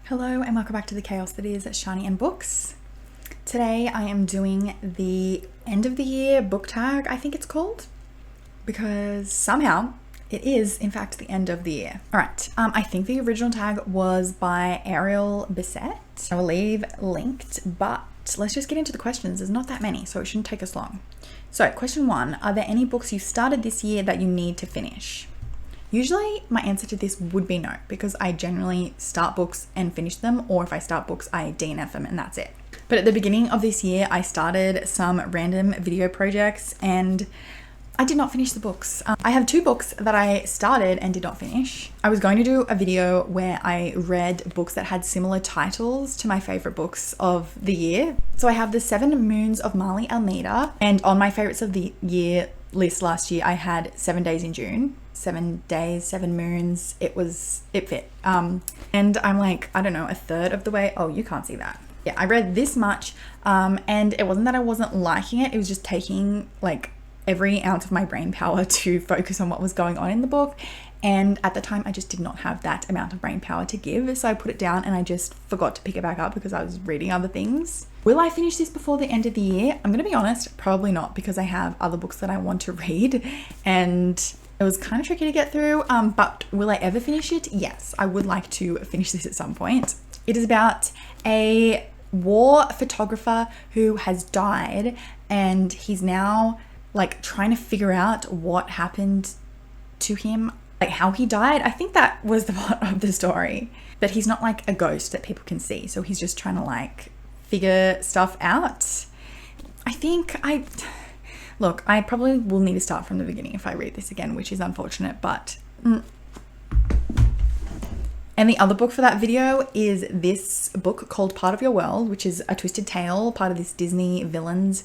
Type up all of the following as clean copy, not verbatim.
Hello and welcome back to the chaos that is Shani and Books. Today I am doing the end of the year book tag, I think it's called, because somehow it is in fact the end of the year. Alright, I think the original tag was by Ariel Bissett. I will leave linked, but let's just get into the questions. There's not that many, so it shouldn't take us long. So question 1, are there any books you started this year that you need to finish? Usually my answer to this would be no, because I generally start books and finish them, or if I start books, I DNF them and that's it. But at the beginning of this year, I started some random video projects and I did not finish the books. I have 2 books that I started and did not finish. I was going to do a video where I read books that had similar titles to my favorite books of the year. So I have The 7 Moons of Marley Almeida, and on my favorites of the year list last year, I had 7 Days in June. 7 days, 7 moons, it fit. And I'm like, I don't know, a third of the way. Oh, you can't see that. Yeah, I read this much, and it wasn't that I wasn't liking it. It was just taking like every ounce of my brain power to focus on what was going on in the book. And at the time, I just did not have that amount of brain power to give. So I put it down and I just forgot to pick it back up because I was reading other things. Will I finish this before the end of the year? I'm going to be honest, probably not, because I have other books that I want to read and it was kind of tricky to get through. But will I ever finish it? Yes, I would like to finish this at some point. It is about a war photographer who has died and he's now like trying to figure out what happened to him, like how he died. I think that was the plot of the story, but he's not like a ghost that people can see. So he's just trying to like figure stuff out. Look, I probably will need to start from the beginning if I read this again, which is unfortunate, but And the other book for that video is this book called Part of Your World, which is a twisted tale, part of this Disney villains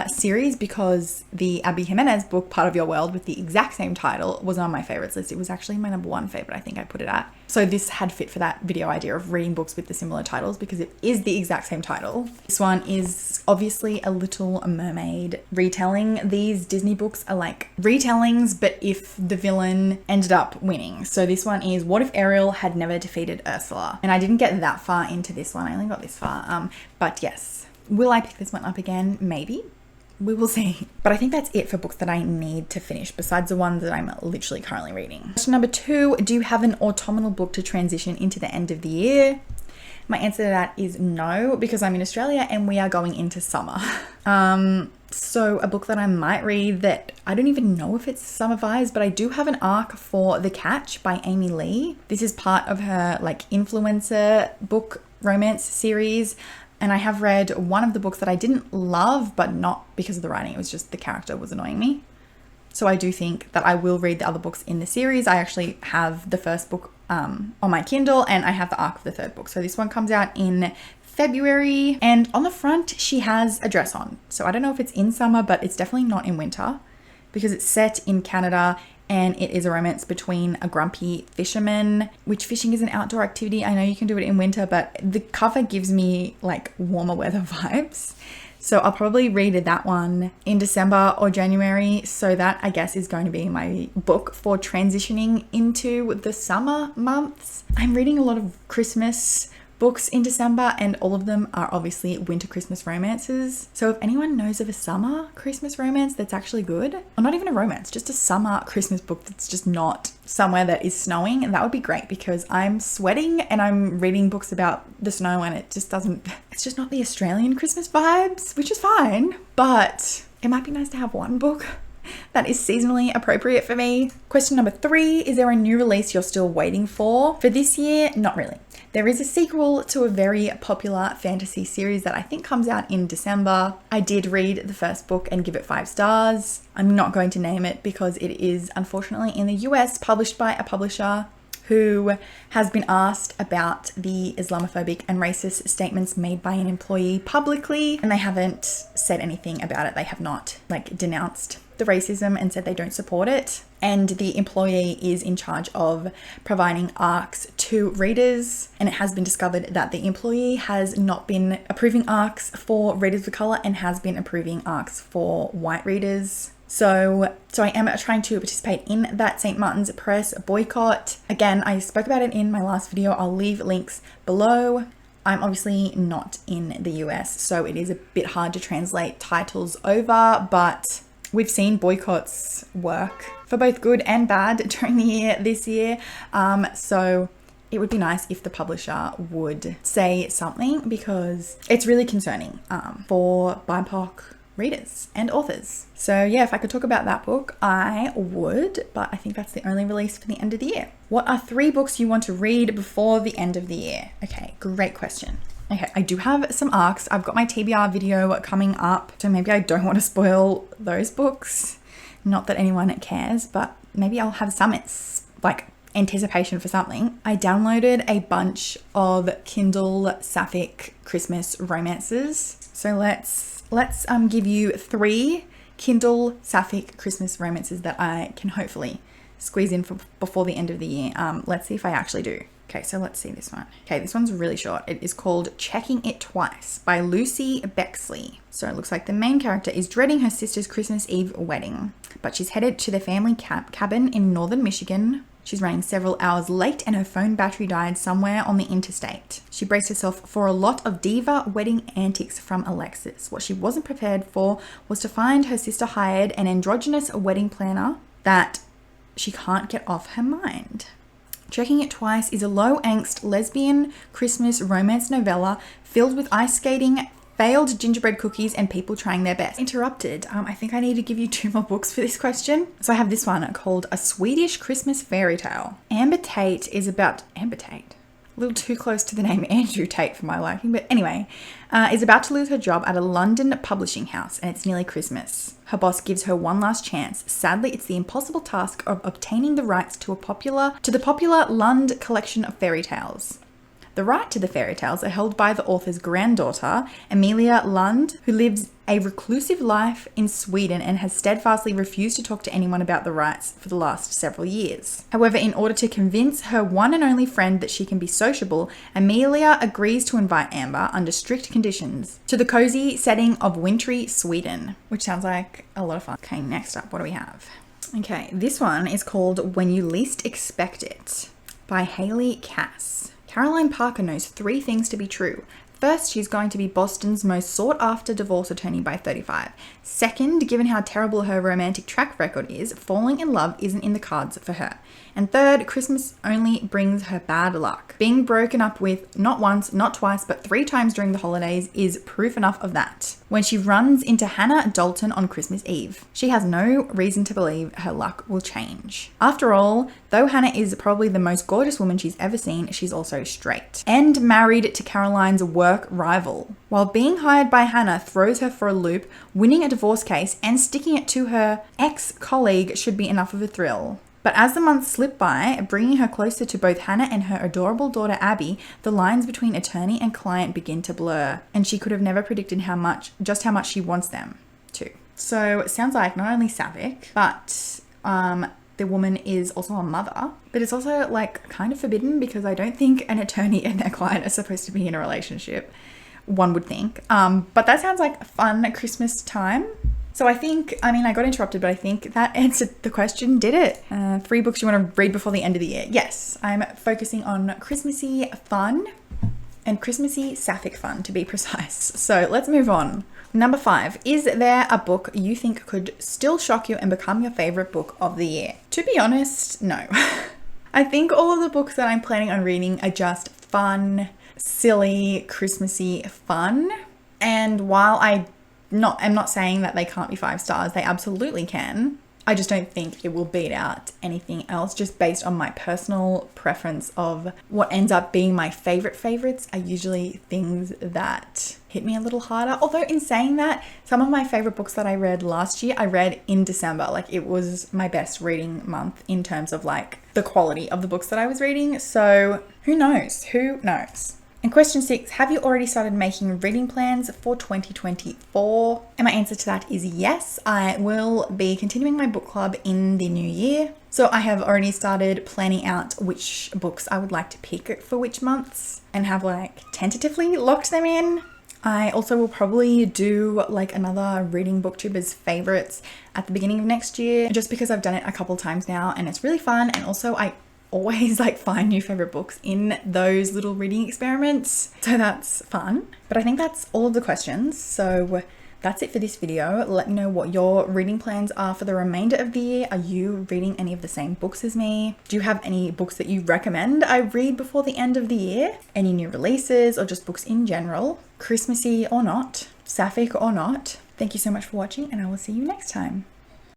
series, because the Abby Jimenez book, Part of Your World, with the exact same title, was on my favorites list. It was actually my #1 favorite, I think I put it at. So this had fit for that video idea of reading books with the similar titles because it is the exact same title. This one is obviously a Little Mermaid retelling. These Disney books are like retellings, but if the villain ended up winning. So this one is What If Ariel Had Never Defeated Ursula? And I didn't get that far into this one. I only got this far. But yes. Will I pick this one up again? Maybe. We will see. But I think that's it for books that I need to finish, besides the ones that I'm literally currently reading. Question number 2, do you have an autumnal book to transition into the end of the year? My answer to that is no, because I'm in Australia and we are going into summer. So a book that I might read that I don't even know if it's summer vibes, but I do have an arc for The Catch by Amy Lee. This is part of her like influencer book romance series. And I have read one of the books that I didn't love, but not because of the writing. It was just the character was annoying me. So I do think that I will read the other books in the series. I actually have the first book on my Kindle and I have the arc of the 3rd book. So this one comes out in February. And on the front, she has a dress on. So I don't know if it's in summer, but it's definitely not in winter because it's set in Canada. And it is a romance between a grumpy fisherman, which fishing is an outdoor activity. I know you can do it in winter, but the cover gives me like warmer weather vibes. So I'll probably read that one in December or January. So that I guess is going to be my book for transitioning into the summer months. I'm reading a lot of Christmas books in December and all of them are obviously winter Christmas romances. So if anyone knows of a summer Christmas romance that's actually good, or not even a romance, just a summer Christmas book that's just not somewhere that is snowing, and that would be great because I'm sweating and I'm reading books about the snow and it's just not the Australian Christmas vibes, which is fine, but it might be nice to have one book that is seasonally appropriate for me. Question number 3, is there a new release you're still waiting for? For this year, not really. There is a sequel to a very popular fantasy series that I think comes out in December. I did read the first book and give it 5 stars. I'm not going to name it because it is unfortunately in the US published by a publisher who has been asked about the Islamophobic and racist statements made by an employee publicly, and they haven't said anything about it. They have not like denounced the racism and said they don't support it. And the employee is in charge of providing arcs to readers. And it has been discovered that the employee has not been approving arcs for readers of color and has been approving arcs for white readers. So I am trying to participate in that St. Martin's Press boycott. Again, I spoke about it in my last video. I'll leave links below. I'm obviously not in the US, so it is a bit hard to translate titles over, but we've seen boycotts work for both good and bad during the year this year. So it would be nice if the publisher would say something, because it's really concerning for BIPOC readers and authors. So yeah, if I could talk about that book, I would, but I think that's the only release for the end of the year. What are 3 books you want to read before the end of the year? Okay, great question. Okay, I do have some arcs. I've got my TBR video coming up, so maybe I don't want to spoil those books. Not that anyone cares, but maybe I'll have some like anticipation for something. I downloaded a bunch of Kindle Sapphic Christmas romances. So let's give you 3 Kindle Sapphic Christmas romances that I can hopefully squeeze in before the end of the year. Let's see if I actually do. Okay, so let's see this one. Okay, this one's really short. It is called Checking It Twice by Lucy Bexley. So it looks like the main character is dreading her sister's Christmas Eve wedding, but she's headed to their family cabin in northern Michigan. She's running several hours late and her phone battery died somewhere on the interstate. She braced herself for a lot of diva wedding antics from Alexis. What she wasn't prepared for was to find her sister hired an androgynous wedding planner that she can't get off her mind. Checking It Twice is a low-angst lesbian Christmas romance novella filled with ice skating, failed gingerbread cookies, and people trying their best. Interrupted. I think I need to give you 2 more books for this question. So I have this one called A Swedish Christmas Fairy Tale. Amber Tate is about... Amber Tate? A little too close to the name Andrew Tate for my liking, but anyway, is about to lose her job at a London publishing house, and it's nearly Christmas. Her boss gives her one last chance. Sadly, it's the impossible task of obtaining the rights to the popular Lund collection of fairy tales. The right to the fairy tales are held by the author's granddaughter, Amelia Lund, who lives a reclusive life in Sweden and has steadfastly refused to talk to anyone about the rights for the last several years. However, in order to convince her one and only friend that she can be sociable, Amelia agrees to invite Amber, under strict conditions, to the cozy setting of wintry Sweden, which sounds like a lot of fun. Okay, next up, what do we have? Okay, this one is called When You Least Expect It by Haley Cass. Caroline Parker knows 3 things to be true. First, she's going to be Boston's most sought-after divorce attorney by 35. Second, given how terrible her romantic track record is, falling in love isn't in the cards for her. And third, Christmas only brings her bad luck. Being broken up with not once, not twice, but 3 times during the holidays is proof enough of that. When she runs into Hannah Dalton on Christmas Eve, she has no reason to believe her luck will change. After all, though Hannah is probably the most gorgeous woman she's ever seen, she's also straight and married to Caroline's work rival. While being hired by Hannah throws her for a loop, winning a divorce case and sticking it to her ex-colleague should be enough of a thrill. But as the months slip by, bringing her closer to both Hannah and her adorable daughter Abby, the lines between attorney and client begin to blur, and she could have never predicted just how much she wants them to. So it sounds like not only sapphic, but the woman is also a mother, but it's also like kind of forbidden, because I don't think an attorney and their client are supposed to be in a relationship, one would think. But that sounds like a fun Christmas time. So I got interrupted, but I think that answered the question, did it? 3 books you want to read before the end of the year. Yes, I'm focusing on Christmassy fun and Christmassy sapphic fun, to be precise. So let's move on. Number 5, is there a book you think could still shock you and become your favorite book of the year? To be honest, no. I think all of the books that I'm planning on reading are just fun, silly, Christmassy fun. And while I'm not saying that they can't be 5 stars, they absolutely can. I just don't think it will beat out anything else, just based on my personal preference of what ends up being my favorites are usually things that hit me a little harder. Although in saying that, some of my favorite books that I read last year, I read in December. Like, it was my best reading month in terms of like the quality of the books that I was reading. So who knows? Who knows? And question 6, have you already started making reading plans for 2024? And my answer to that is yes. I will be continuing my book club in the new year. So I have already started planning out which books I would like to pick for which months and have like tentatively locked them in. I also will probably do like another reading booktubers favorites at the beginning of next year, just because I've done it a couple times now and it's really fun. And also I always like find new favorite books in those little reading experiments, so that's fun. But I think that's all of the questions, so that's it for this video. Let me know what your reading plans are for the remainder of the year. Are you reading any of the same books as me? Do you have any books that you recommend I read before the end of the year? Any new releases or just books in general? Christmassy or not, sapphic or not? Thank you so much for watching and I will see you next time.